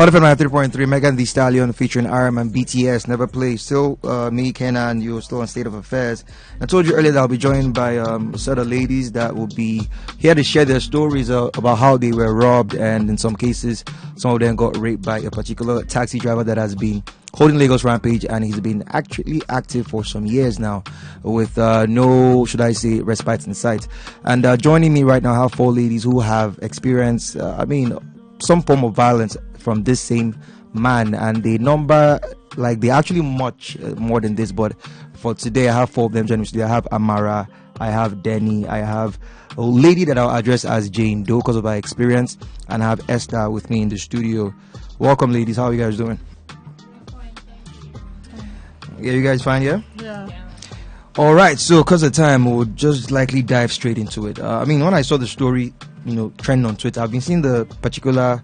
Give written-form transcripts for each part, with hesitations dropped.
Hot FM 3.3, Megan Thee Stallion featuring RM and BTS, Never Play. Still, me, Kenna, and you are still on State of Affairs. I told you earlier that I'll be joined by a set of ladies that will be here to share their stories about how they were robbed, and in some cases, some of them got raped by a particular taxi driver that has been holding Lagos Rampage, and he's been actually active for some years now with no, should I say, respite in sight. And joining me right now, I have 4 ladies who have experienced, some form of violence from this same man, and they number, like, they actually much more than this. But for today, I have 4 of them joining me today. I have Amara, I have Denny, I have a lady that I'll address as Jane Doe because of her experience, and I have Esther with me in the studio. Welcome, ladies. How are you guys doing? Yeah, you guys fine? Yeah. All right, so because of time, we'll just likely dive straight into it. When I saw the story, trend on Twitter, I've been seeing the particular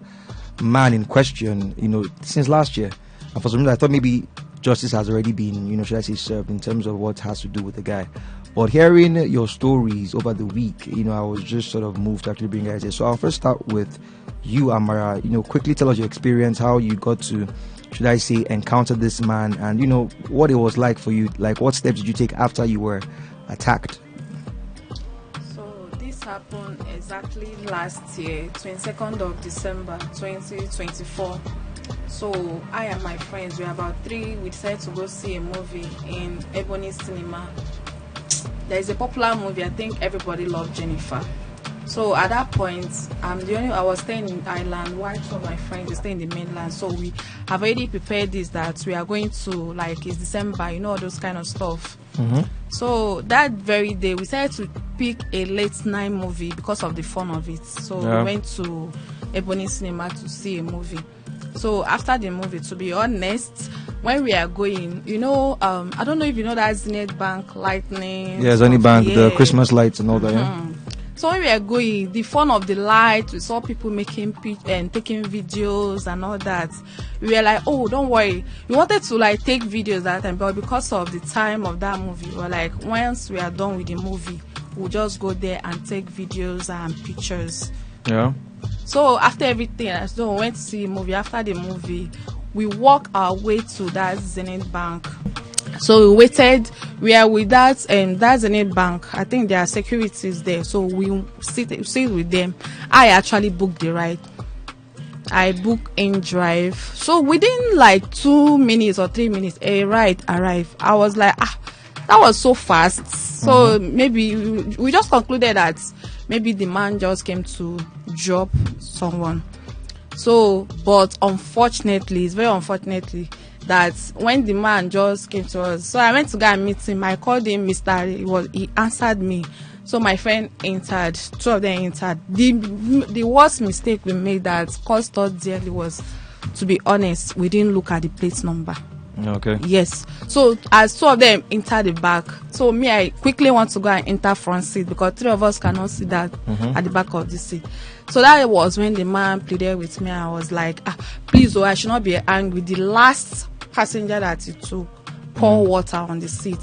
man in question, since last year. And for some reason, I thought maybe justice has already been, should I say, served in terms of what has to do with the guy. But hearing your stories over the week, I was just sort of moved to actually bring you guys here. So I'll first start with you, Amara. Quickly tell us your experience, how you got to, should I say, encounter this man, and what it was like for you. Like, what steps did you take after you were attacked? So this happened exactly last year, 22nd of December 2024. So I and my friends, we were about 3, we decided to go see a movie in Ebony Cinema. There is a popular movie, I think everybody loved Jennifer. So at that point, I was staying in Ireland while 2 of my friends were staying in the mainland. So we have already prepared this, that we are going to, like, it's December, all those kind of stuff. Mm-hmm. So that very day, we decided to pick a late night movie because of the fun of it. So we went to Ebony Cinema to see a movie. So after the movie, to be honest, when we are going, I don't know if you know that Zenith Bank lightning. Yeah, Zenith Bank, the Christmas lights and all that, yeah. So when we are going, the fun of the light, we saw people making and taking videos and all that. We were like, oh, don't worry. We wanted to take videos that time, but because of the time of that movie, we were like, once we are done with the movie, we'll just go there and take videos and pictures. Yeah. So after everything, we went to see a movie. After the movie, we walked our way to that Zenith Bank. So we waited. We are with that Zenith Bank. I think there are securities there. So we sit with them. I actually booked the ride. I booked in drive. So within 2 minutes or 3 minutes, a ride arrived. I was like, that was so fast. So maybe we just concluded that maybe the man just came to drop someone. So, but unfortunately, it's very unfortunately that when the man just came to us, so I went to go and meet him. I called him Mr. He answered me. So my friend entered. 2 of them entered. The worst mistake we made that cost us dearly was, to be honest, we didn't look at the plate number. Okay. Yes. So as 2 of them entered the back, so me, I quickly want to go and enter front seat because 3 of us cannot see that at the back of the seat. So that was when the man pleaded with me. I was like, please, I should not be angry. The last passenger that he took, pour water on the seat.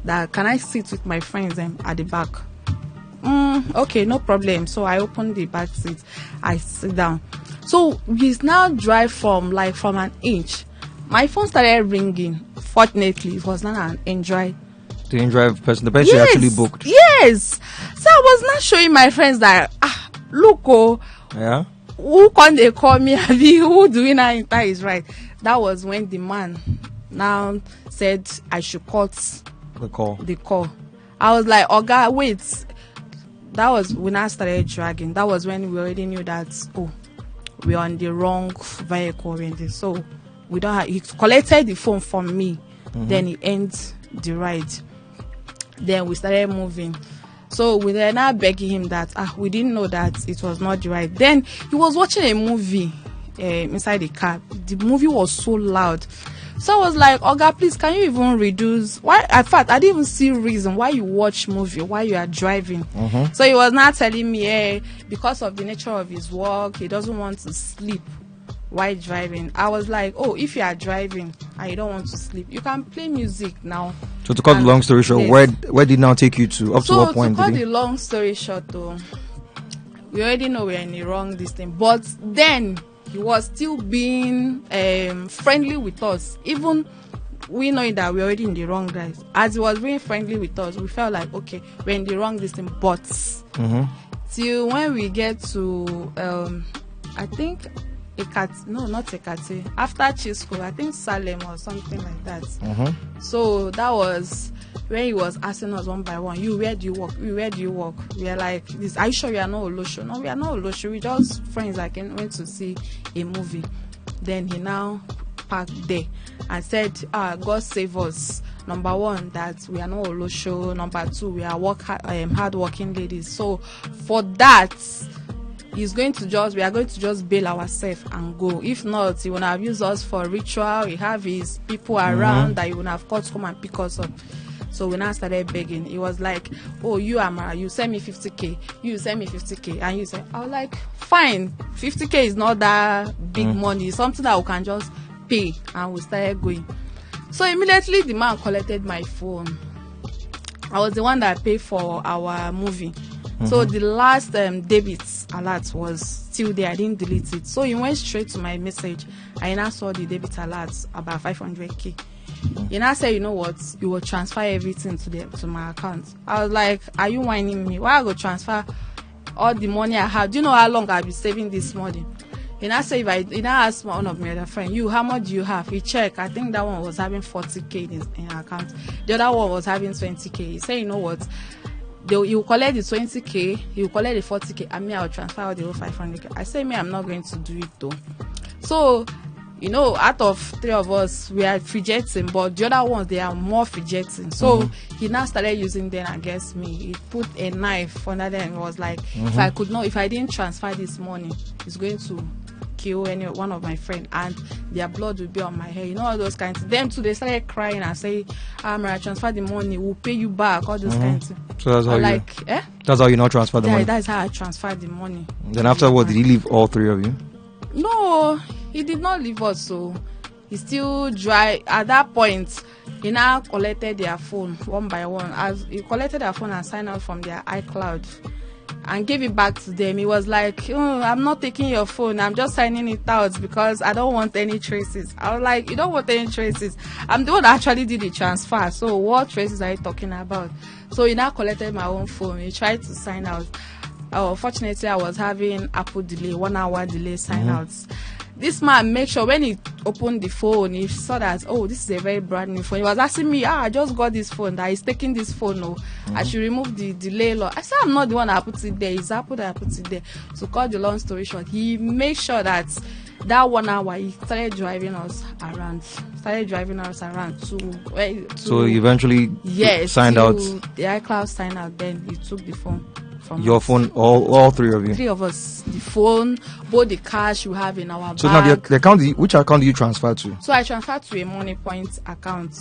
That can I sit with my friends at the back? Okay, no problem. So I opened the back seat. I sit down. So we now drive from an inch. My phone started ringing. Fortunately, it was not an in-drive. The in-drive person, the person you actually booked. Yes. So I was not showing my friends that, look, yeah, who can they call me? Who do we not enter is right? That was when the man now said I should cut the call. I was like, oh God, wait. That was when I started dragging. That was when we already knew that, we're on the wrong vehicle already. So we don't have, he collected the phone from me. Then he ends the ride. Then we started moving. So we were now begging him that we didn't know that it was not the ride. Then he was watching a movie inside the car. The movie was so loud. So I was like, oh God, please, can you even reduce? Why? In fact, I didn't even see reason why you watch movie while you are driving. So he was now telling me, because of the nature of his work, he doesn't want to sleep while driving. I was like, if you are driving and you don't want to sleep, you can play music now. So to cut the long story short, where did it now take you to? Up to what point? So to cut the long story short, though, we already know we're in the wrong distance. But then he was still being friendly with us, even we knowing that we're already in the wrong, guys. As he was being friendly with us, we felt like, okay, we're in the wrong this thing. But till when we get to I think not Ekati, after Chisco, I think Salem or something like that. So that was when he was asking us one by one, where do you work? Where do you work? We are like, this, are you sure you are not Olosho? No, we are not Olosho. We just friends that went to see a movie. Then he now parked there and said, God save us. Number one, that we are not Olosho. Number two, we are hard-working ladies. So for that, we are going to just bail ourselves and go. If not, he would have used us for ritual. He have his people around that he would have called to come and pick us up. So we now started begging. It was like, oh, you Amara, you send me 50k, you send me 50k, and you said, I was like, fine, 50k is not that big money, it's something that we can just pay. And we started going. So immediately the man collected my phone. I was the one that paid for our movie. So the last debit alert was still there. I didn't delete it. So he went straight to my message. I now saw the debit alert about 500k. He now said, you know what, you will transfer everything to my account. I was like, are you whining me? Why I go transfer all the money I have? Do you know how long I've been saving this money? He now said, he now asked one of my other friends, how much do you have? He checked. I think that one was having 40k in her account. The other one was having 20k. He said, you know what, you will collect the 20k, you will collect the 40k, and me, I will transfer all the whole 500k. I said, me, I'm not going to do it though. So, out of three of us, we are fidgeting, but the other ones, they are more fidgeting. So he now started using them against me. He put a knife under them and was like, if I didn't transfer this money, it's going to kill one of my friends, and their blood will be on my hair. All those kinds of things. Them too, they started crying and say, I transfer the money, we'll pay you back, all those kinds of things. So that's how you now transfer the money? That's how I transferred the money. Then after what, did he leave all three of you? No, he did not leave us, so he still dry. At that point, he now collected their phone one by one. As he collected their phone and signed out from their iCloud and gave it back to them, he was like, I'm not taking your phone, I'm just signing it out because I don't want any traces. I was like, you don't want any traces? I'm the one that actually did the transfer, so what traces are you talking about? So he now collected my own phone. He tried to sign out. Fortunately, I was having Apple delay, 1 hour delay sign outs. This man make sure when he opened the phone, he saw that, this is a very brand new phone. He was asking me, I just got this phone, that he's taking this phone, I should remove the delay law. I said, I'm not the one that put it there, it's Apple that put it there. So cut the long story short, he made sure that 1 hour he started driving us around to so he eventually signed out the iCloud signed out. Then he took the phone from your us. Phone, all three of you? Three of us. The phone, both the cash we have in our bag. So now the account, which account do you transfer to? So I transferred to a Money Point account.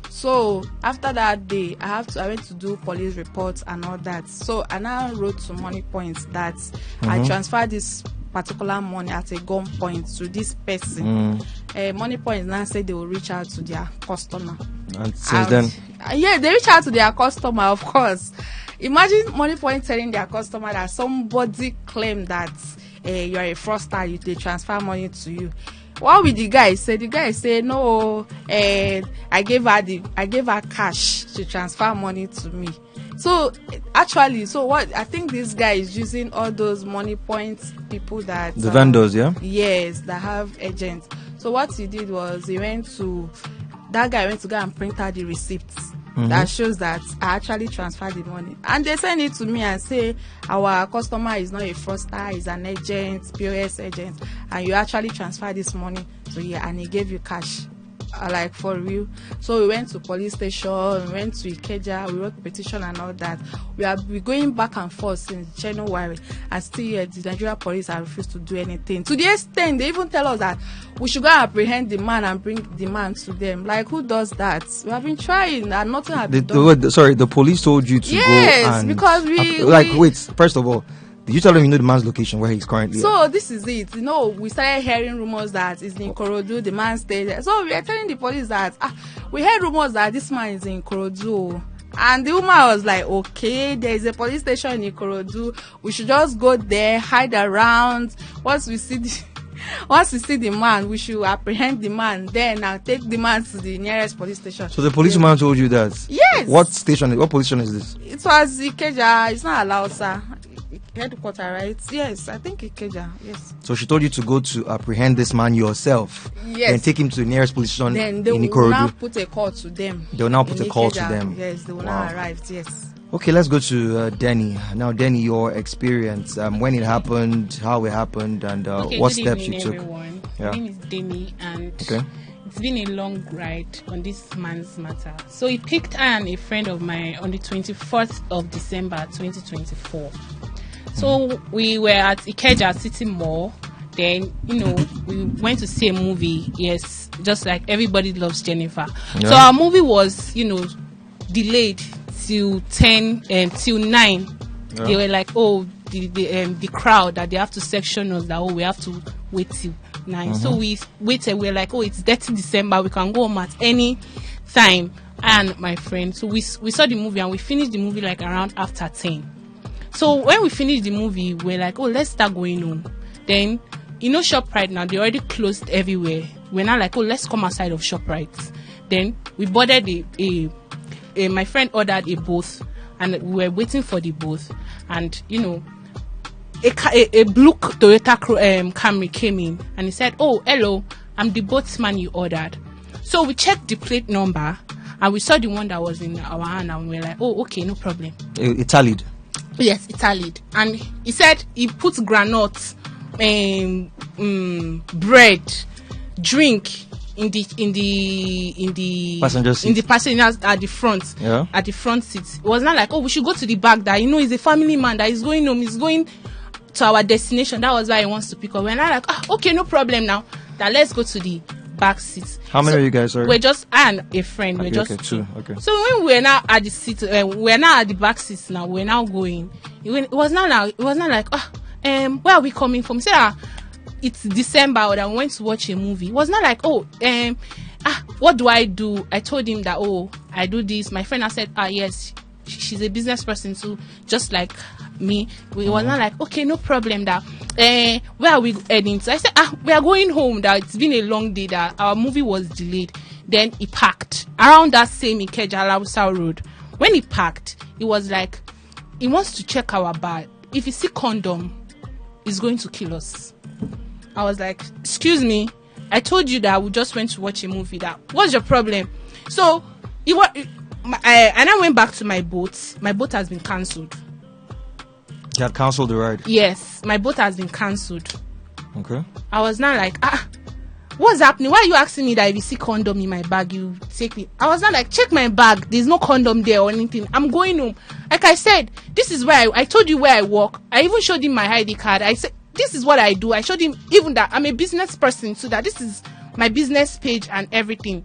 So after that day, I went to do police reports and all that. So I now wrote to Money Point that I transferred this particular money at a gunpoint to this person. Money Point now said they will reach out to their customer. And since then? Yeah, they reach out to their customer, of course. Imagine Money Point telling their customer that somebody claimed that you are a fraudster, they transfer money to you. What will the guy say? The guy say, no, I gave her cash to transfer money to me. So actually, what I think this guy is using all those Money Points people that the vendors, yeah, yes, that have agents. So what he did was that guy went to go and print out the receipts that shows that I actually transferred the money, and they send it to me and say our customer is not a fraudster, he's an agent, POS agent, and you actually transfer this money to you, and he gave you cash. Like for real. So we went to police station, we went to Ikeja, we wrote a petition and all that. We're going back and forth since January, and still the Nigeria police have refused to do anything. To the extent they even tell us that we should go apprehend the man and bring the man to them. Like, who does that? We have been trying and nothing has been done. The police told you to go and because wait, first of all, did you tell him you know the man's location where he's currently So at? this is it. We started hearing rumors that it's in Ikorodu, the man stayed there. So we are telling the police that we heard rumors that this man is in Ikorodu. And the woman was like, okay, there is a police station in Ikorodu. We should just go there, hide around. Once we see once we see the man, we should apprehend the man. Then I'll take the man to the nearest police station. So the policeman told you that? Yes. What station? What police station is this? It was Ikeja. It's not allowed, sir. Headquarters, right? Yes, I think Ikeja. Yes. So she told you to go to apprehend this man yourself. Yes. And take him to the nearest police station Then they in will Ikorodu. now put a call to them. They will now put in a call to Ikeja. them. Yes, they will Wow. now arrive. Yes. Okay, let's go to Denny. Now, Denny, your experience, when it happened, how it happened, and Okay, what good steps evening, you took. everyone. Yeah. My name is Demi, and Okay. it's been a long ride on this man's matter. So it picked I and a friend of mine on the 24th of December 2024. So we were at Ikeja City Mall. Then, we went to see a movie. Yes, just like Everybody Loves Jennifer. Yeah. So our movie was, delayed till 10 and till 9. Yeah. They were like, oh, the crowd that they have to section us, that oh, we have to wait till 9. So we waited. We were like, oh, it's 30 December. We can go home at any time. And my friend, so we saw the movie and we finished the movie like around after 10. So when we finished the movie, we're like, oh, let's start going home. Then, ShopRite now, they already closed everywhere. We're now like, oh, let's come outside of ShopRite. Then we boarded my friend ordered a boat, and we were waiting for the boat. And, a blue Toyota Camry came in, and he said, oh, hello, I'm the boatman you ordered. So we checked the plate number, and we saw the one that was in our hand, and we were like, oh, okay, no problem. It tallied. Yes, it tallied. And he said he put granules, bread, drink in the Passenger seat. in the passengers at the front. Yeah. At the front seat. It was not like, oh, we should go to the back, that he's a family man, that he's going home, he's going to our destination. That was why he wants to pick up. We're not like, okay, no problem now. That let's go to the back seat. How many are you guys? Sorry? We're just I and a friend. We're Okay, just okay, two. Okay. So when we're now at the seat, we're now at the back seat now. We're now going. It was not like where are we coming from? He said, it's December, or that we went to watch a movie. It was not like, what do? I told him that, I do this. My friend has said, yes, she's a business person too, just like me. We was not like, okay, no problem. That where are we heading? So I said, we are going home. That it's been a long day. That our movie was delayed. Then he parked around that same Ikeja Lausa Road. When he parked, he was like, he wants to check our bag. If he see condom, he's going to kill us. I was like, excuse me, I told you that we just went to watch a movie. That what's your problem? So and I went back to my boat. My boat has been cancelled. You had cancelled the ride. Yes, my boat has been cancelled. Okay. I was not like, what's happening? Why are you asking me that if you see condom in my bag, you take me? I was not like, check my bag. There's no condom there or anything. I'm going home. Like I said, this is where I told you where I work. I even showed him my ID card. I said, this is what I do. I showed him even that I'm a business person, so that this is my business page and everything.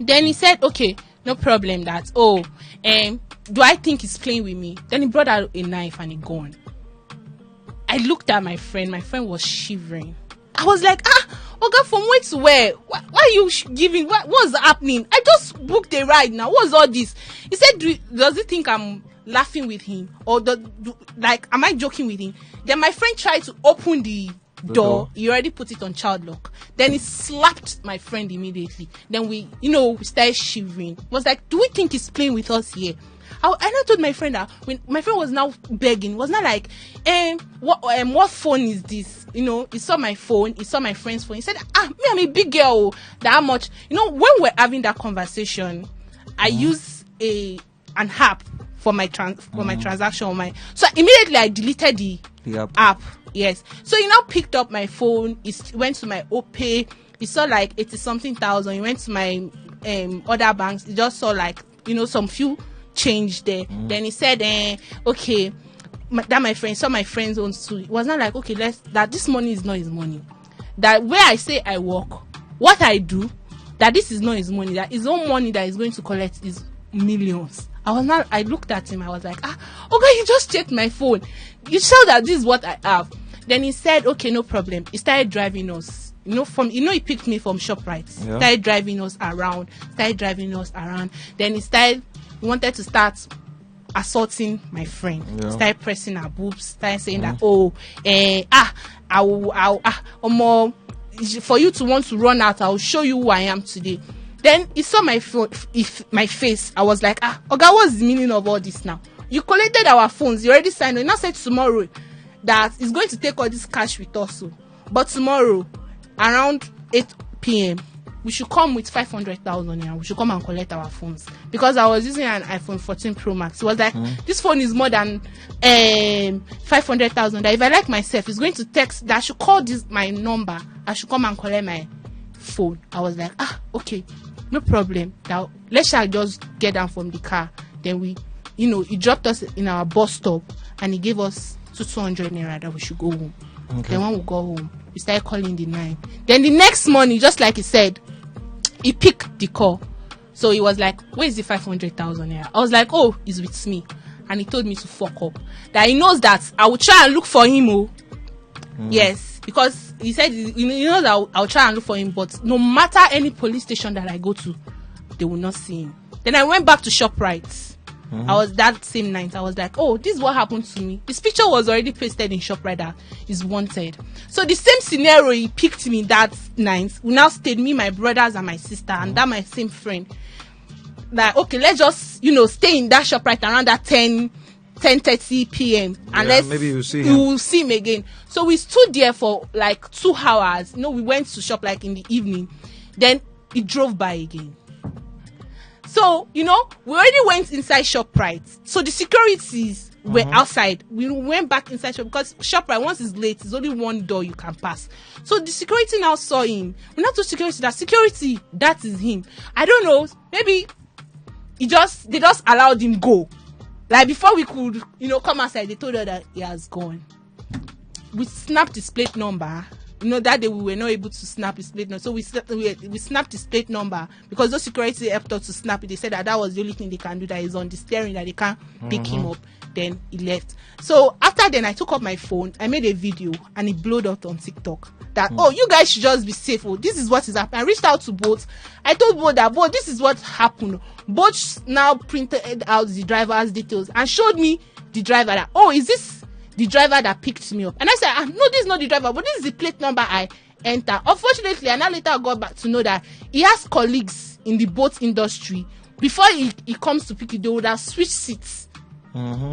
Then he said, okay, no problem. That, do I think he's playing with me? Then he brought out a knife and a gun. I looked at my friend. My friend was shivering. I was like, Oga, from where to where? Why are you giving? What's happening? I just booked a ride now. What's all this? He said, does he think I'm laughing with him? Or am I joking with him? Then my friend tried to open the door. He already put it on child lock. Then he slapped my friend immediately. Then we started shivering. It was like, do we think he's playing with us here? I told my friend that when my friend was now begging, it was not like, what phone is this? He saw my phone, he saw my friend's phone. He said, me, I'm a big girl. That much. When we're having that conversation, I use an app for my transaction. So immediately I deleted the app. Yes. So he now picked up my phone. He went to my OPay. He saw like 80-something thousand. He went to my other banks. He just saw like some few change there. Then he said, okay, that my friend saw my friend's own too. It was not like, okay, that this money is not his money. That where I say I work, what I do, that this is not his money. That his own money that he's going to collect is millions. I looked at him. I was like, okay, you just checked my phone. You saw that this is what I have. Then he said, okay, no problem. He started driving us. He picked me from ShopRite. Yeah. Started driving us around. Then he wanted to start assaulting my friend. Yeah. Started pressing her boobs. Started saying that, more for you to want to run out, I'll show you who I am today. Then he saw my phone, my face. I was like, Oga, what's the meaning of all this now? You collected our phones, you already signed. You now said tomorrow that he's going to take all this cash with us. But tomorrow, around 8 p.m., we should come with 500,000 here. We should come and collect our phones. Because I was using an iPhone 14 Pro Max. It was like, this phone is more than 500,000. That if I like myself, it's going to text that I should call this my number. I should come and collect my phone. I was like, okay, no problem. Now, let's just get down from the car. Then he dropped us in our bus stop and he gave us 200 naira that we should go home. Okay. Then when we go home, we started calling the 9. Then the next morning, just like he said, he picked the call. So he was like, where is the 500,000 naira? I was like, oh, he's with me. And he told me to fuck up. That he knows that I will try and look for him. Yes, because he said he knows I'll try and look for him, but no matter any police station that I go to, they will not see him. Then I went back to ShopRite. I was that same night. I was like, oh, this is what happened to me. This picture was already pasted in ShopRite that is wanted. So the same scenario he picked me that night. We now stayed, me, my brothers and my sister, and that my same friend. Like, okay, let's just stay in that ShopRite around that 10:30 p.m. and maybe we'll see we will see him again. So we stood there for like 2 hours. We went to shop like in the evening. Then he drove by again. So, we already went inside ShopRite. So the securities were outside. We went back inside shop because ShopRite, once it's late, it's only one door you can pass. So the security now saw him. We now told security, that is him. I don't know, maybe they just allowed him go. Like before we could, come outside, they told her that he has gone. We snapped his plate number. That day we were not able to snap his plate number. So we snapped his plate number because those security helped us to snap it. They said that was the only thing they can do, that is on the steering, that they can't pick him up. Then he left. So after then, I took up my phone, I made a video, and it blew up on TikTok. That, you guys should just be safe. Oh, this is what is happening. I reached out to both. I told both that, this is what happened. Both now printed out the driver's details and showed me the driver that, is this the driver that picked me up? And I said, no, this is not the driver, but this is the plate number I enter. Unfortunately, and I later got back to know that he has colleagues in the boat industry. Before he comes to pick you, they would have switched seats.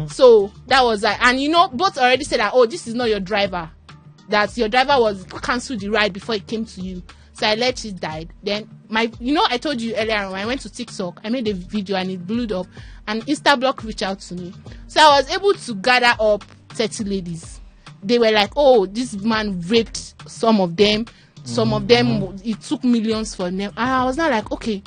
So that was like, and both already said that, this is not your driver. That your driver was cancelled the ride before he came to you. So I let it die. Then I told you earlier on, when I went to TikTok, I made a video and it blew up, and Instablock reached out to me. So I was able to gather up 30 ladies. They were like, this man raped some of them. Some of them, it took millions for them. And I was not like, okay,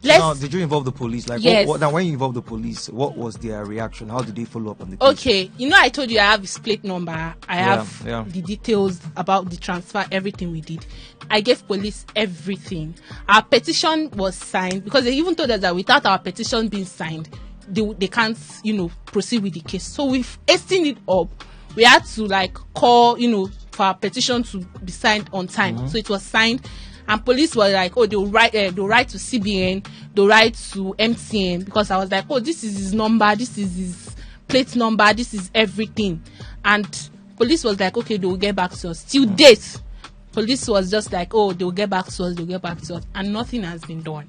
Now, did you involve the police? Like, yes. Now, when you involved the police, what was their reaction? How did they follow up on the case? Okay, I told you I have his plate number. I have the details about the transfer, everything we did. I gave police everything. Our petition was signed because they even told us that without our petition being signed, they can't, proceed with the case. So we've hastened it up. We had to call, for our petition to be signed on time. So it was signed. And police were like, they'll write to CBN, they'll write to MTN, because I was like, this is his number, this is his plate number, this is everything. And police was like, okay, they'll get back to us. Till date, police was just like, they'll get back to us, and nothing has been done.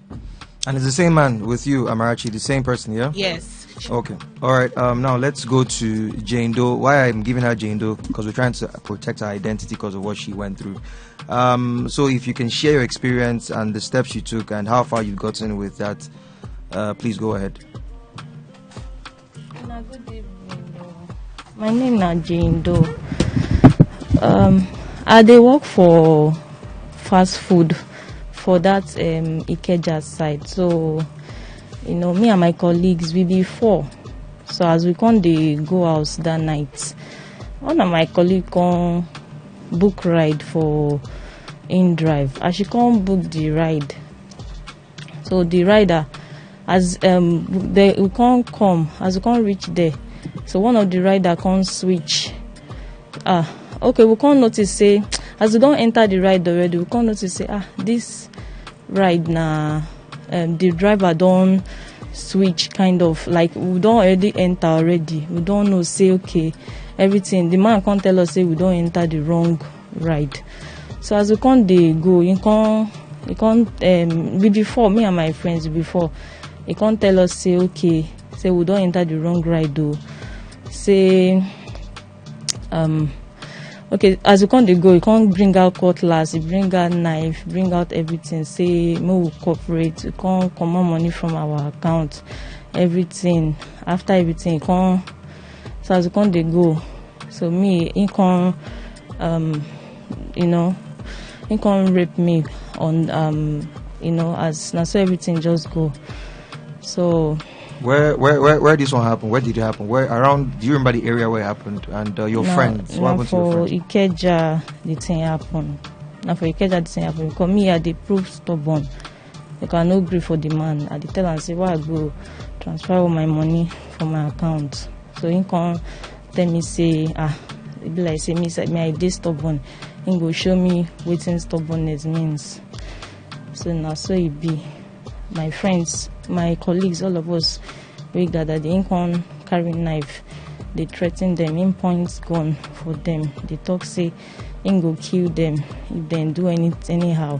And it's the same man with you, Amarachi, the same person, yeah? Yes. Okay. All right. Now let's go to Jane Doe. Why I'm giving her Jane Doe? Because we're trying to protect her identity because of what she went through. So if you can share your experience and the steps you took and how far you've gotten with that, please go ahead. Good evening. My name is Jane Doe. I dey work for fast food for that Ikeja side. So me and my colleagues, we be 4. So as we come dey go out that night, one of my colleagues come book ride for in drive. As she come book the ride, so the rider, as we can't come, as we can't reach there, so one of the rider can't switch. Okay, we can't notice say as we don't enter the ride already, we can't notice say this ride na the driver don't switch, kind of like we don't already enter already. We don't know say okay everything. The man can't tell us say we don't enter the wrong ride. So as we can't dey go, you can't before me and my friends before, you can't tell us say okay, say we don't enter the wrong ride though. Say okay, as you can't dey go, you can't bring out cutlass, you bring out knife, bring out everything, say no we cooperate, you can't come on money from our account, everything. After everything, you can't, so as you can't dey go. So me, he can't he can't rape me on as now, so everything just go. So where this one happened? Where did it happen? Where around? Do you remember the area where it happened? And your friends? What happened to your friends? For Ikeja, the thing happened. Now for Ikeja, the thing happened because me, I dey prove stubborn. I can no agree for the man. I dey tell and say why I go transfer all my money from my account. So he can't tell me say it be like say me I dey stubborn. He go show me wetin stubbornness means. So now so it be. My friends, my colleagues, all of us, we gather. They can't carry knife. They threaten them. In points gun for them. They talk say, "In go kill them if they do anyhow."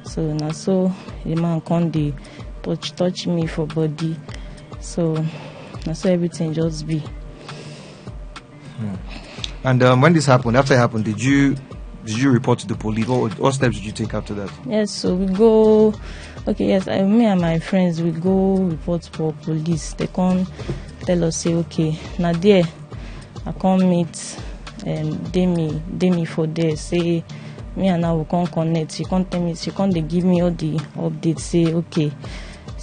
So now so the man can't dey touch me for body. So now so everything just be. And when this happened, after it happened, did you report to the police? What steps did you take after that? Yes, so we go. Okay, yes, me and my friends we go report for police. They come tell us say okay, now there I come meet Demi for there. Say me and now we can't connect. She can't tell me. She can't they give me all the updates. Say okay,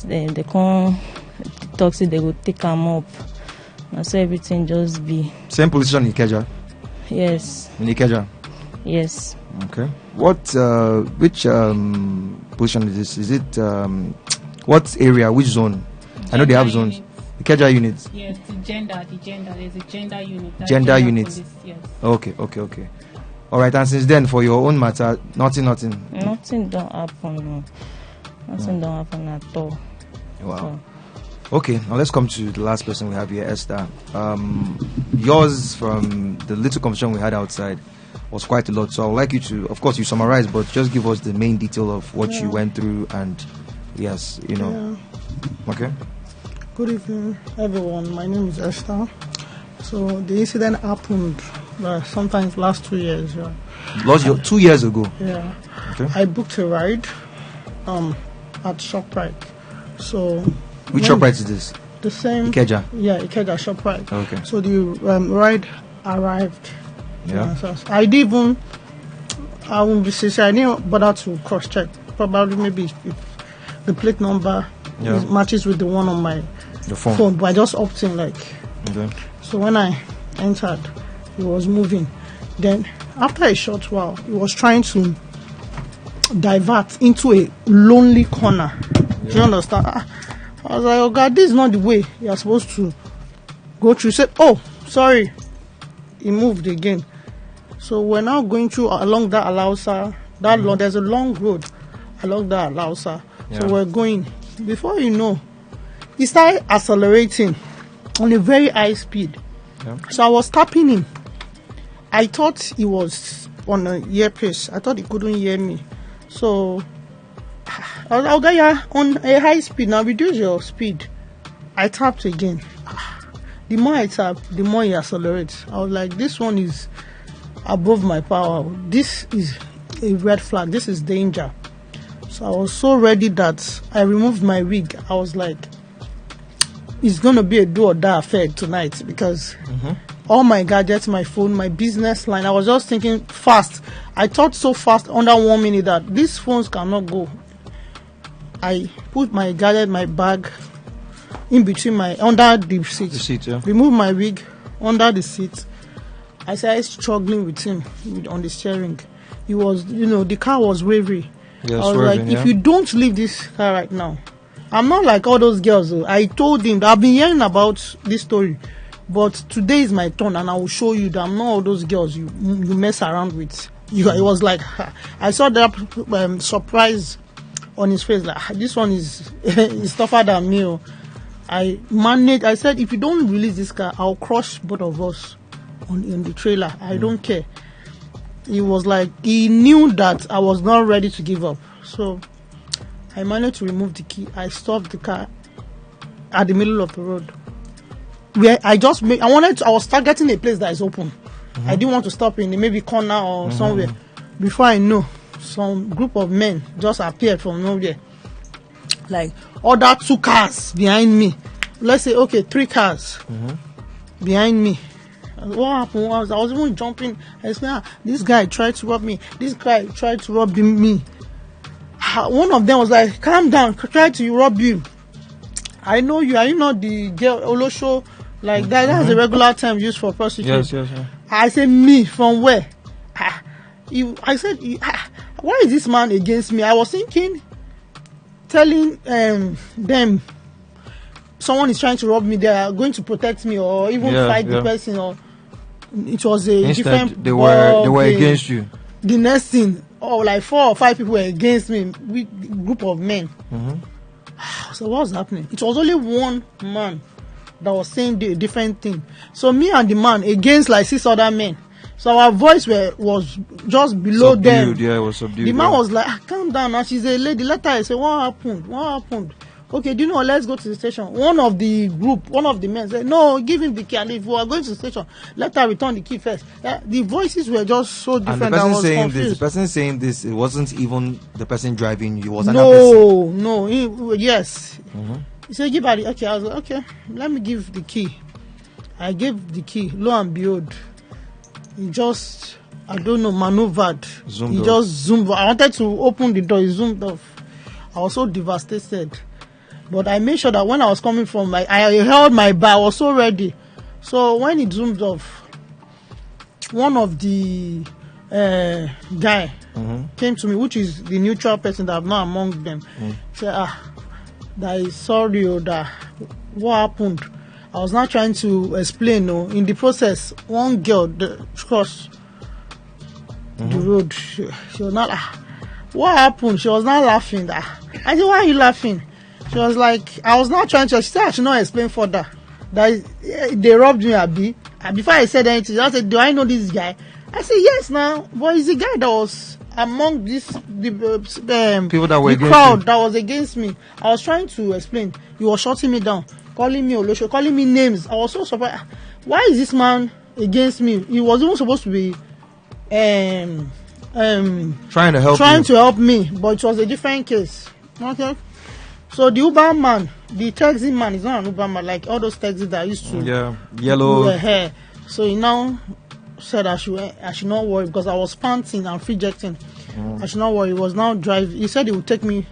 then they come talk. Say they go take them up. And so everything just be same position in Ikeja. Yes. In Ikeja. Yes. Okay. Which position is this? Is it what area? Which zone? I know they have zones. Ikeja units. Yes, the gender. There's a gender unit. Gender unit. Police, yes. Okay. All right. And since then, for your own matter, nothing. Nothing don't happen. No. Nothing don't happen at all. Wow. So. Okay, now let's come to the last person we have here, Esther. Yours, from the little conversation we had outside, was quite a lot. So I would like you to, of course, you summarize, but just give us the main detail of what you went through and, yes, Yeah. Okay. Good evening, everyone. My name is Esther. So the incident happened sometimes last 2 years. Yeah. 2 years ago? Yeah. Okay. I booked a ride at ShopRite. So... Which ShopRite is this? The same. Ikeja? Yeah, Ikeja ShopRite. Okay. So the ride arrived. Yeah. So I won't be sincere. I didn't bother to cross-check. Probably maybe if the plate number matches with the one on my phone. But I just opted in Okay. So when I entered, it was moving. Then after a short while, it was trying to divert into a lonely corner. Do you understand? I was like, oh God, this is not the way you're supposed to go through. He said, oh, sorry. He moved again. So we're now going through along that Alausa. There's a long road along that Alausa. Yeah. So we're going. Before you know, he started accelerating on a very high speed. Yeah. So I was tapping him. I thought he was on an earpiece. I thought he couldn't hear me. So I was like, okay, yeah, on a high speed, now reduce your speed. I tapped again. The more I tap, the more he accelerates. I was like, this one is above my power. This is a red flag. This is danger. So I was so ready that I removed my wig. I was like, it's going to be a do or die affair tonight because all my gadgets, my phone, my business line, I was just thinking fast. I thought so fast under 1 minute that these phones cannot go. I put my gadget, my bag in between under the seat. The seat, yeah. Remove my wig under the seat. I started struggling with him on the steering. He was, the car was wavy. Yeah, I was like, if you don't leave this car right now, I'm not like all those girls. I told him that I've been hearing about this story, but today is my turn, and I will show you that I'm not all those girls you mess around with. It was like, I saw that surprise on his face, like this one is tougher than me. I said, if you don't release this car, I'll crush both of us on the trailer. I don't care. he was like, he knew that I was not ready to give up. So I managed to remove the key. I stopped the car at the middle of the road. Where I was targeting a place that is open. I didn't want to stop in maybe corner or somewhere. Before I know, some group of men just appeared from nowhere. Like other 2 cars behind me. Let's say, okay, 3 cars behind me. What happened was I was even jumping. I said, this guy tried to rob me. This guy tried to rob me. One of them was like, calm down, try to rob you. I know you. Are you not the girl Olosho? Like that? That's a regular term used for prostitutes. Yes. I said, me from where? I said, why is this man against me? I was thinking, telling them someone is trying to rob me. They are going to protect me or even fight the person. Or it was a different. They were against you. The next thing, like 4 or 5 people were against me. With a group of men. So what was happening? It was only one man that was saying the different thing. So me and the man against like 6 other men. So our voice was just below Subdued, them. Yeah, it was subdued. The man was like, calm down. Now she's a lady. Let her. I said, what happened? Okay, do you know what? Let's go to the station. One of the men said, no, give him the key. And if we are going to the station, let her return the key first. The voices were just so different. And the person I was saying confused. this, the person saying this, it wasn't even the person driving you. It was another person. Yes. He said, give her the, okay. I was like, okay, let me give the key. I gave the key. Lo and behold, he just, I don't know, maneuvered. Just zoomed. I wanted to open the door. He zoomed off. I was so devastated. But I made sure that when I was coming from, I held my bar. I was so ready. So when it zoomed off, one of the guy came to me, which is the neutral person that I'm not among them. Said, that is sorry, or that what happened. I was not trying to explain. In the process, one girl crossed the road. She was not. What happened? She was not laughing. I said, why are you laughing? She was like, I was not trying to. She said I should not explain further. That they robbed me, Abi. And before I said anything, I said, do I know this guy? I said, yes, now. But he's the guy that was among the people that were the against crowd you. that was against me. I was trying to explain. He was shutting me down, calling me Olosho, calling me names. I was so surprised. Why is this man against me? He was even supposed to be trying to help me, but it was a different case. Okay. So the Uber man, the taxi man is not an Uber man, like all those taxis that used to yellow hair. So he now said I should not worry because I was panting and fidgeting. I should not worry. He was now driving. He said he would take me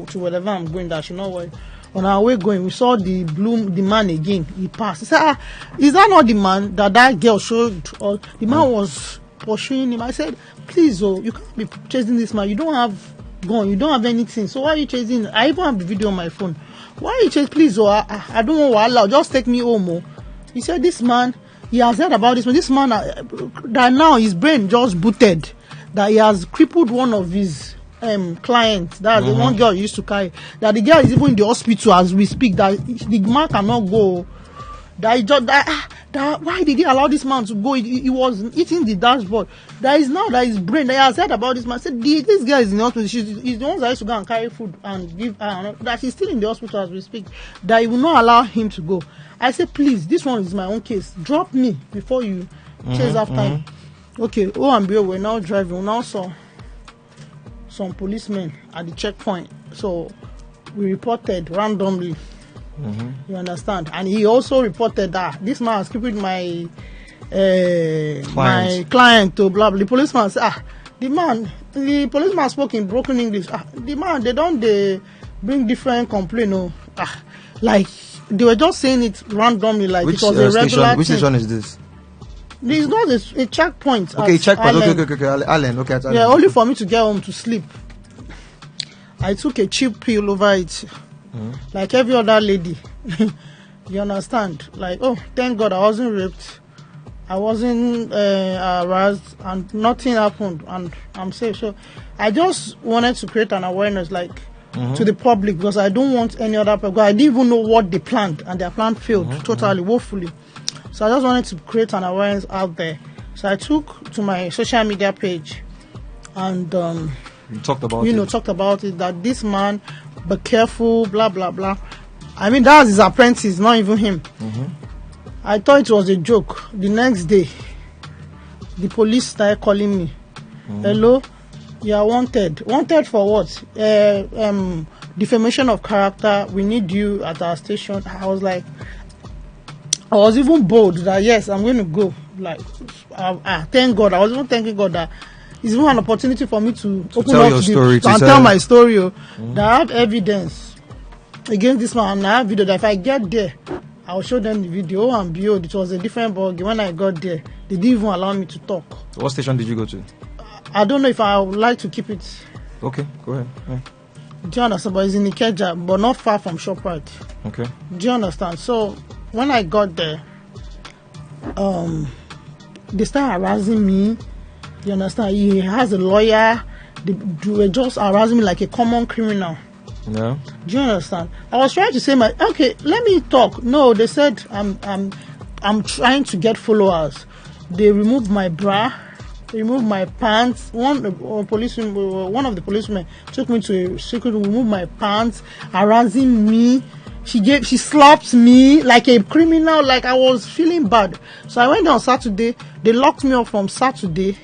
to wherever I'm going. That I should not worry. On our way going, we saw the man again. He passed. He said, is that not the man that girl showed? Or the man was pursuing him. I said, please, you can't be chasing this man. You don't have gun. You don't have anything. So why are you chasing? I even have the video on my phone. Why are you chasing? Please, I don't want to allow. Just take me home. He said, this man, he has heard about this man. This man, that now his brain just booted. That he has crippled one of his clients. That's the one girl he used to carry. That the girl is even in the hospital as we speak. That the man cannot go. That he just that why did he allow this man to go? He was eating the dashboard. That is now that his brain. That he has heard about this man. Said this girl is in the hospital. He's the one that used to go and carry food and give her. That she's still in the hospital as we speak. That he will not allow him to go. I said, please, this one is my own case. Drop me before you chase after him. Okay, and B, we're now driving. We now saw some policemen at the checkpoint. So we reported randomly. You understand? And he also reported that this man has crippled my client to blah blah. The policeman said, the policeman spoke in broken English. The man, they bring different complaint. Like they were just saying it randomly, like it was a regular Which station is this? This is not a checkpoint. Okay, checkpoint. Okay. Allen. Okay, at Allen. Yeah, only for me to get home to sleep. I took a cheap pill over it, like every other lady. You understand? Like, thank God I wasn't raped, I wasn't harassed, and nothing happened, and I'm safe. So I just wanted to create an awareness, like to the public, because I don't want any other people. I didn't even know what they planned, and their plan failed totally, woefully. So I just wanted to create an awareness out there So I took to my social media page and You talked about talked about it, that this man, be careful, blah blah blah. I mean, that was his apprentice, not even him. I thought it was a joke. The next day, the police started calling me. Hello, you are wanted. Wanted for what? Defamation of character. We need you at our station. I was like, I was even bold that yes, I'm going to go. Like, thank God. I was even thanking God that it's even an opportunity for me to open tell up your to story, and tell my story. That I have evidence against this man, and I have video that if I get there, I'll show them the video. And behold, it was a different ball game. When I got there, they didn't even allow me to talk. So what station did you go to? I don't know if I would like to keep it. Okay, go ahead. Yeah. Do you understand? But it's in Ikeja, but not far from ShopRite. Okay. Do you understand? So when I got there, they started harassing me. You understand? He has a lawyer. They were just harassing me like a common criminal. Yeah. Do you understand? I was trying to say okay, let me talk. No, they said I'm trying to get followers. They removed my bra, removed my pants. One of the policemen took me to a secret room, removed my pants, harassing me. She slapped me like a criminal, like I was feeling bad. So I went on Saturday. They locked me up from Saturday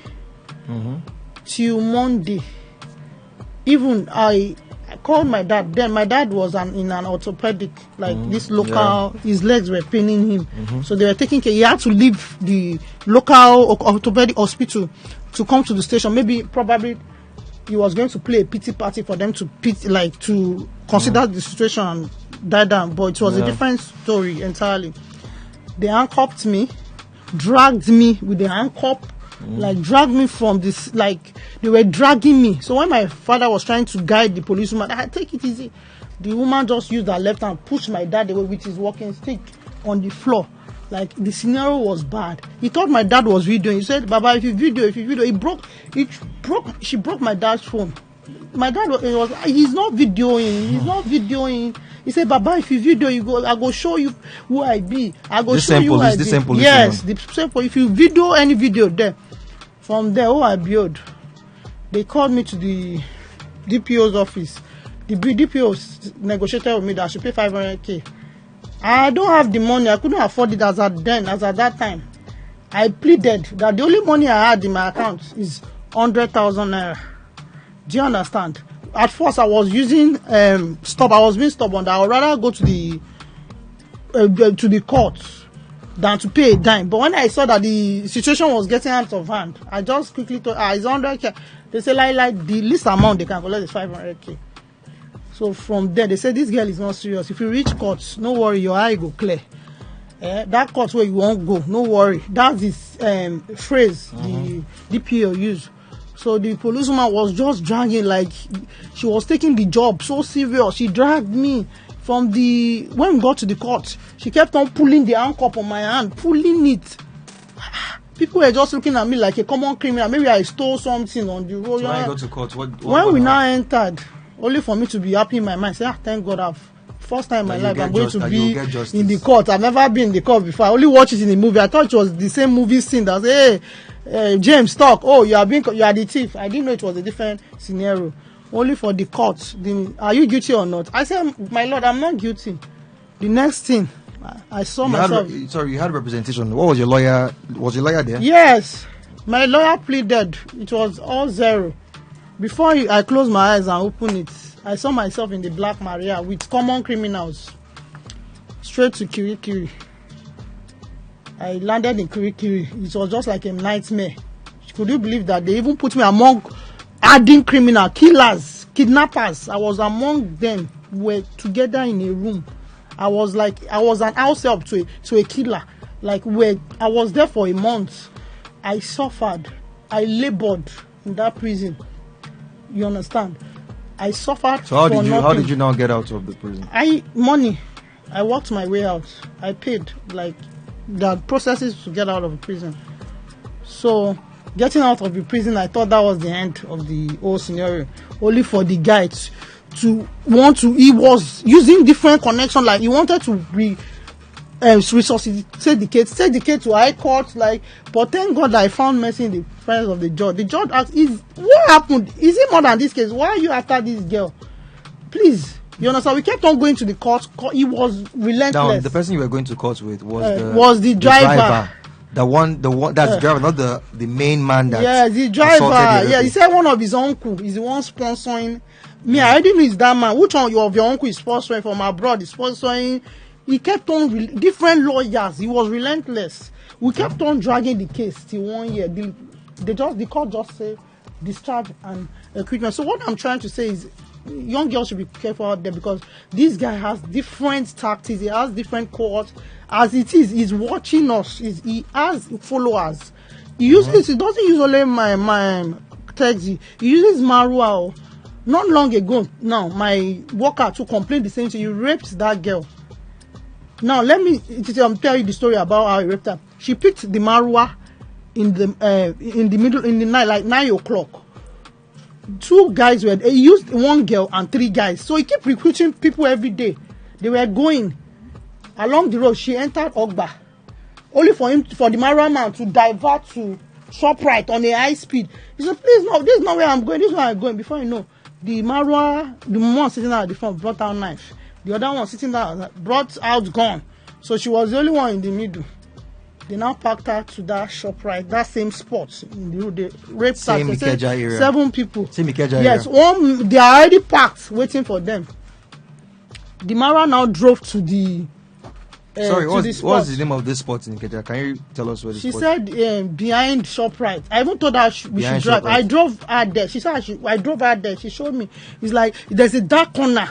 till Monday. Even I called my dad. Then my dad was in an orthopedic, like this local. Yeah. His legs were paining him, so they were taking care. He had to leave the local orthopedic hospital to come to the station. Probably, he was going to play a pity party for them to consider the situation and die down. But it was a different story entirely. They handcuffed me, dragged me with the handcuff. Like dragged me from this, like they were dragging me. So when my father was trying to guide the policewoman, I take it easy. The woman just used her left hand, pushed my dad away with his walking stick on the floor. Like the scenario was bad. He thought my dad was videoing. He said, "Baba, if you video, she broke my dad's phone." My dad he's not videoing. He said, "Baba, if you video, I go show you who I be. I go show you who I be." Same police. Yes, the same police. If you video any video there, from there, who I build, they called me to the DPO's office. The DPO negotiated with me that I should pay 500K. I don't have the money. I couldn't afford it as at that time. I pleaded that the only money I had in my account is 100,000 naira. Do you understand? At first, I was using I was being stubborn. I would rather go to the court than to pay a dime. But when I saw that the situation was getting out of hand, I just quickly thought, it's 100K. They say like the least amount they can collect is 500K. So from there, they said this girl is not serious. If you reach court, no worry, your eye go clear. That court where you won't go, no worry. That's this phrase the DPO used. So the policewoman was just dragging, like she was taking the job so serious. She dragged me when we got to the court. She kept on pulling the handcuff on my hand, pulling it. People were just looking at me like a common criminal. Maybe I stole something on the road. So when you got to court, when we now entered, only for me to be happy in my mind, say, thank God, first time in my life I'm going to be in the court. I've never been in the court before. I only watched it in the movie. I thought it was the same movie scene that say, hey, James, talk. Oh, you are the thief. I didn't know it was a different scenario. Only for the court. Are you guilty or not? I said, my lord, I'm not guilty. The next thing, I saw myself. You had representation. What was your lawyer? Was your lawyer there? Yes. My lawyer pleaded. It was all zero. Before I closed my eyes and opened it, I saw myself in the Black Maria with common criminals. Straight to Kirikiri. I landed in Kirikiri. It was just like a nightmare. Could you believe that they even put me among hardened criminals, killers, kidnappers? I was among them. We were together in a room. I was an house help to a killer. I was there for a month. I suffered. I labored in that prison. You understand? I suffered. So how did you now get out of the prison? Money. I worked my way out. I paid the processes to get out of the prison. So getting out of the prison, I thought that was the end of the whole scenario. Only for the guy he was using different connections. Like he wanted to resuscitate the case, take the case to high court, like, but thank God I found mercy in the presence of the judge. The judge asked, what happened? Is it more than this case? Why are you after this girl? Please, you understand? We kept on going to the court. He was relentless. Now, the person you were going to court with was the driver. The one that's the driver, not the main man that. Yeah, the driver. Yeah, he said one of his uncle is the one sponsoring. Me, I already know it's that man. Which one of your uncle is sponsoring from abroad? Is sponsoring. He kept on different lawyers. He was relentless. We kept on dragging the case till 1 year. The court just said discharge and acquittal. So what I'm trying to say is, young girls should be careful out there, because this guy has different tactics. He has different courts. As it is, he's watching us. He has followers. He doesn't use only my taxi. He uses Marua. Not long ago, now my worker to complain the same thing. He raped that girl. Now let me tell you the story about how he raped her. She picked the Marua in the night, like 9 o'clock. 2 guys he used 1 girl and 3 guys. So he kept recruiting people every day. They were going along the road. She entered Ogba, only for the Marua man to divert to ShopRite on a high speed. He said, please, no, this is not where I'm going. This is where I'm going. Before you know, the Marua, the one sitting out at the front brought out knife. The other one sitting there brought out gun. So she was the only one in the middle. They now packed her to that ShopRite, that same spot in the road. They raped her. Same Ikeja area. 7 people. Same Ikeja area. Yes, they are already packed, waiting for them. The Mara now drove to the. Sorry, what's the name of this spot in Ikeja? Can you tell us where the spot? She said behind ShopRite. I even told her we should drive. I drove her there. She said I drove her there. She showed me. It's like there's a dark corner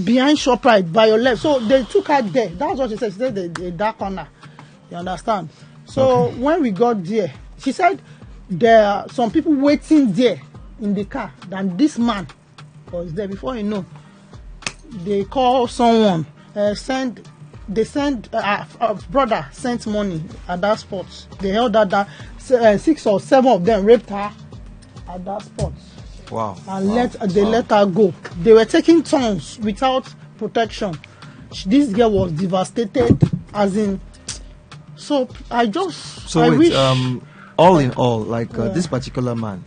behind ShopRite by your left. So they took her there. That's what she said. She said the dark corner. You understand? So when we got there, she said there are some people waiting there in the car. Then this man was there. Before you know, they call someone. A brother sent money at that spot. They held her down. 6 or 7 of them raped her at that spot. Wow. And let her go. They were taking turns without protection. This girl was devastated, as in. So I wish. All in all, like this particular man.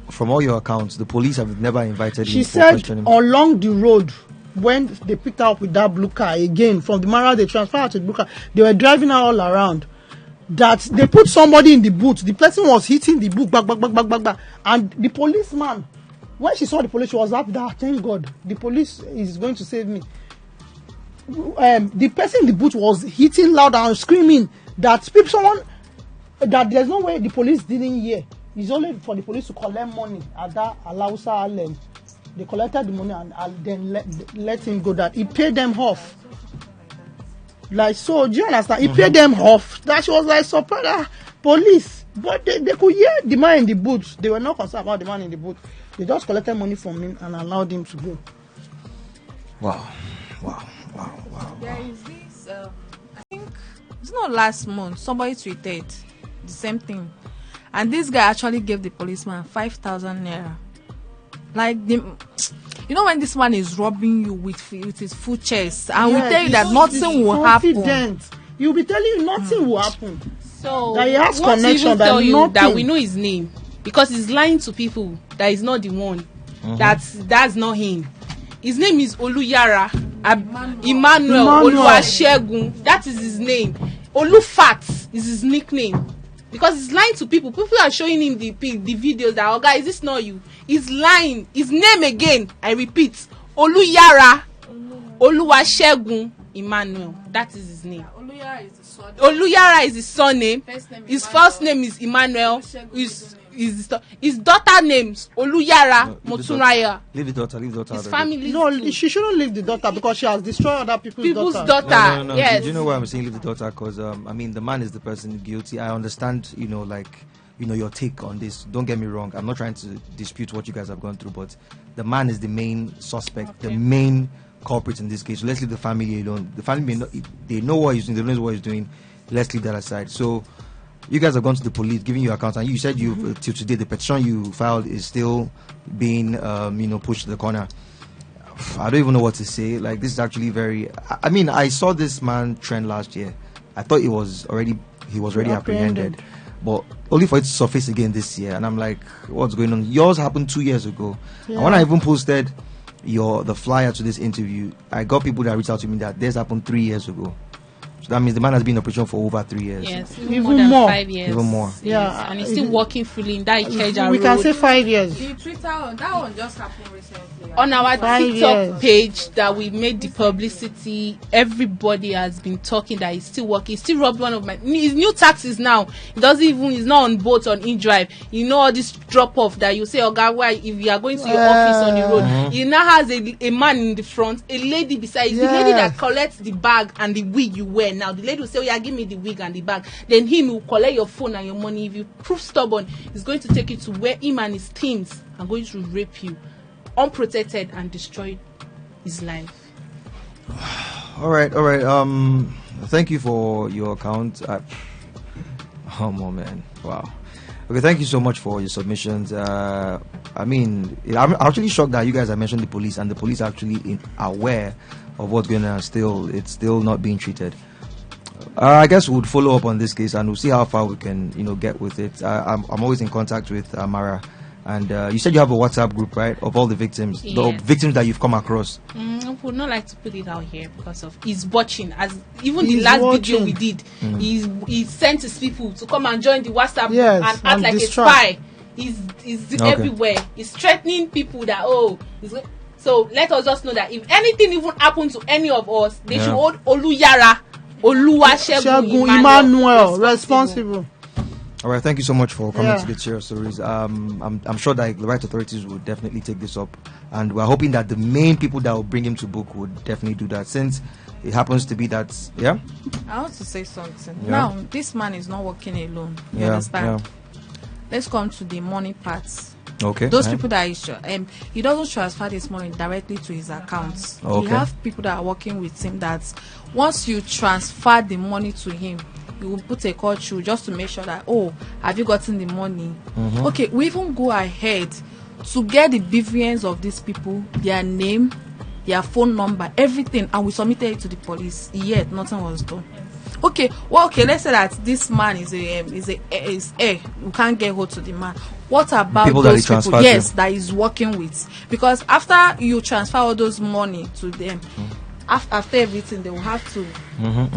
From all your accounts, the police have never invited him. She said along the road, when they picked her up with that blue car again from the Mara, they transferred her to the blue car. They were driving her all around. That they put somebody in the boot. The person was hitting the boot, back. And the policeman, when she saw the police, she was up there. Thank God, the police is going to save me. The person in the boot was hitting loud and screaming that that there's no way the police didn't hear. It's only for the police to collect money at that Alausa Island. They collected the money and then let him go. That he paid them off. Like, so, do you understand? He paid them off. That she was like, surprise, police. But they could hear the man in the booth. They were not concerned about the man in the booth. They just collected money from him and allowed him to go. Wow. There is this, I think, it's not last month, somebody tweeted the same thing. And this guy actually gave the policeman 5,000 naira. Like, you know when this man is robbing you with his full chest and we tell you that nothing will happen. He'll be telling you nothing will happen. So that he has what connection, even tell you nothing. that we know his name, because he's lying to people that he's not the one. That's not him. His name is Oluyara Emmanuel Oluwasegun. That is his name. Olufat is his nickname. Because he's lying to people. People are showing him the videos that, oh, guys, is this not you? He's lying. His name again, I repeat, Oluyara Oluwasegun Emmanuel. That is his name. Oluyara is his surname. His first name is Emmanuel. His daughter names Oluyara Motunraya. Leave the daughter. His family. No, she shouldn't leave the daughter because she has destroyed other people's daughter. No. Yes. Do you know why I'm saying leave the daughter? Because I mean, the man is the person guilty. I understand, your take on this. Don't get me wrong. I'm not trying to dispute what you guys have gone through, but the man is the main suspect, the main culprit in this case. So let's leave the family alone. The family they know what he's doing. They don't know what he's doing. Let's leave that aside. So. You guys have gone to the police, giving you accounts, and you said till today the petition you filed is still being, pushed to the corner. I don't even know what to say. Like, this is actually very. I mean, I saw this man trend last year. I thought he was already apprehended, but only for it to surface again this year. And I'm like, what's going on? Yours happened 2 years ago. Yeah. And when I even posted the flyer to this interview, I got people that reached out to me that this happened 3 years ago. So that means the man has been in operation for over 3 years. Yes, Even more than more. 5 years. Even more. Yes, Yeah, and he's still working fully in that Ikeja We road. can say 5 years. The Twitter that one just happened recently. On our 5 TikTok years. page that we made the publicity, everybody has been talking that he's still working. He still robbed one of his new taxis now. He doesn't even, he's not on boat on InDrive. You know all this drop off that you say, okay, why if you are going to your office on the road, he now has a man in the front, a lady beside. It's the lady that collects the bag and the wig you wear now. The lady will say, oh yeah, give me the wig and the bag. Then him will collect your phone and your money. If you prove stubborn, he's going to take you to where him and his teams are going to rape you unprotected and destroy his life. All right. Thank you for your account. Oh man, wow. Okay, thank you so much for your submissions. I mean, I'm actually shocked that you guys have mentioned the police, and the police are actually aware of what's going on. It's still not being treated. I guess we'll follow up on this case, and we'll see how far we can, get with it. I'm always in contact with Mara. And you said you have a WhatsApp group, right, of all the victims, the Yes. victims that you've come across. I would not like to put it out here because of he's watching. As even the He's last watching. video we did, he sent his people to come and join the WhatsApp Yes, group and act and like destroy. a spy. He's Okay. everywhere. He's threatening people that so let us just know that if anything even happens to any of us, they Yeah. should hold Oluyara, Oluwasegun Shagun Emmanuel Emmanuel, responsible. All right, thank you so much for coming Yeah. to the Share Stories. I'm sure that the right authorities will definitely take this up, and we're hoping that the main people that will bring him to book would definitely do that, since it happens to be that, yeah. I want to say something. Yeah. Now, this man is not working alone. You Yeah, understand? Let's come to the money parts. Okay. Those right. people that he doesn't transfer this money directly to his accounts. Okay. He have people that are working with him that once you transfer the money to him, you will put a call through just to make sure that, oh, have you gotten the money? Mm-hmm. Okay, we even go ahead to get the BVNs of these people, their name, their phone number, everything, and we submitted it to the police. Yet nothing was done. Okay, let's say that this man is we can't get hold to the man. What about People that he those people? transferred Yes, to. that he's working with. Because after you transfer all those money to them, after everything, they will have to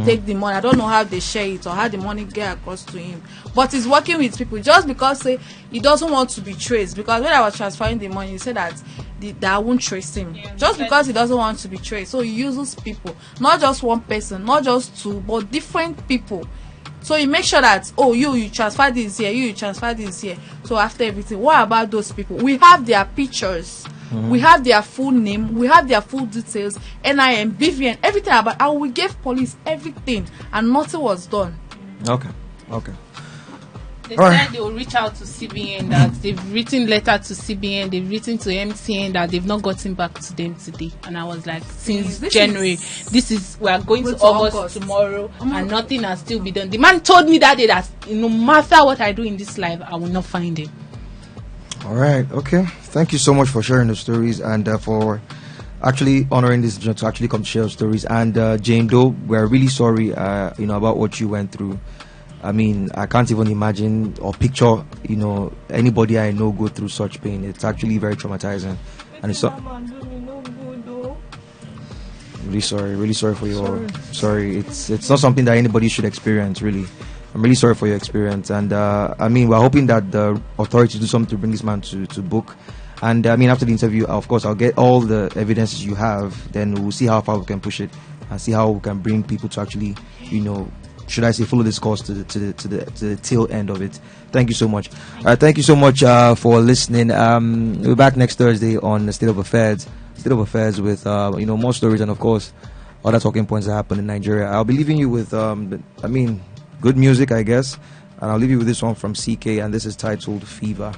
take the money. I don't know how they share it or how the money get across to him. But he's working with people just because he doesn't want to be traced. Because when I was transferring the money, he said that I won't trace him. Just because he doesn't want to be traced. So he uses people. Not just one person, not just two, but different people. So you make sure that, you transfer this here, you transfer this here. So after everything, what about those people? We have their pictures. We have their full name, we have their full details, NIM, BVN, everything about, and we gave police everything, and nothing was done. Okay. They All right. said they will reach out to CBN, that they've written letter to CBN, they've written to MTN that they've not gotten back to them today. And I was like, since This January, we are going to August tomorrow, my and nothing has still been done. The man told me that day that no matter what I do in this life, I will not find him. All right. Okay. Thank you so much for sharing the stories and for actually honoring this to actually come to share stories. And Jane Doe, we're really sorry, about what you went through. I mean, I can't even imagine or picture, anybody I know go through such pain. It's actually very traumatizing, and it's really sorry for your sorry. It's not something that anybody should experience, really. I'm really sorry for your experience, and I mean, we're hoping that the authorities do something to bring this man to book. And I mean, after the interview, of course, I'll get all the evidences you have. Then we'll see how far we can push it, and see how we can bring people to actually, should I say, follow this course to the tail end of it. Thank you so much. Thank you so much for listening. We're back next Thursday on the State of Affairs with more stories and of course other talking points that happen in Nigeria. I'll be leaving you with good music, I guess, and I'll leave you with this one from CK, and this is titled Fever.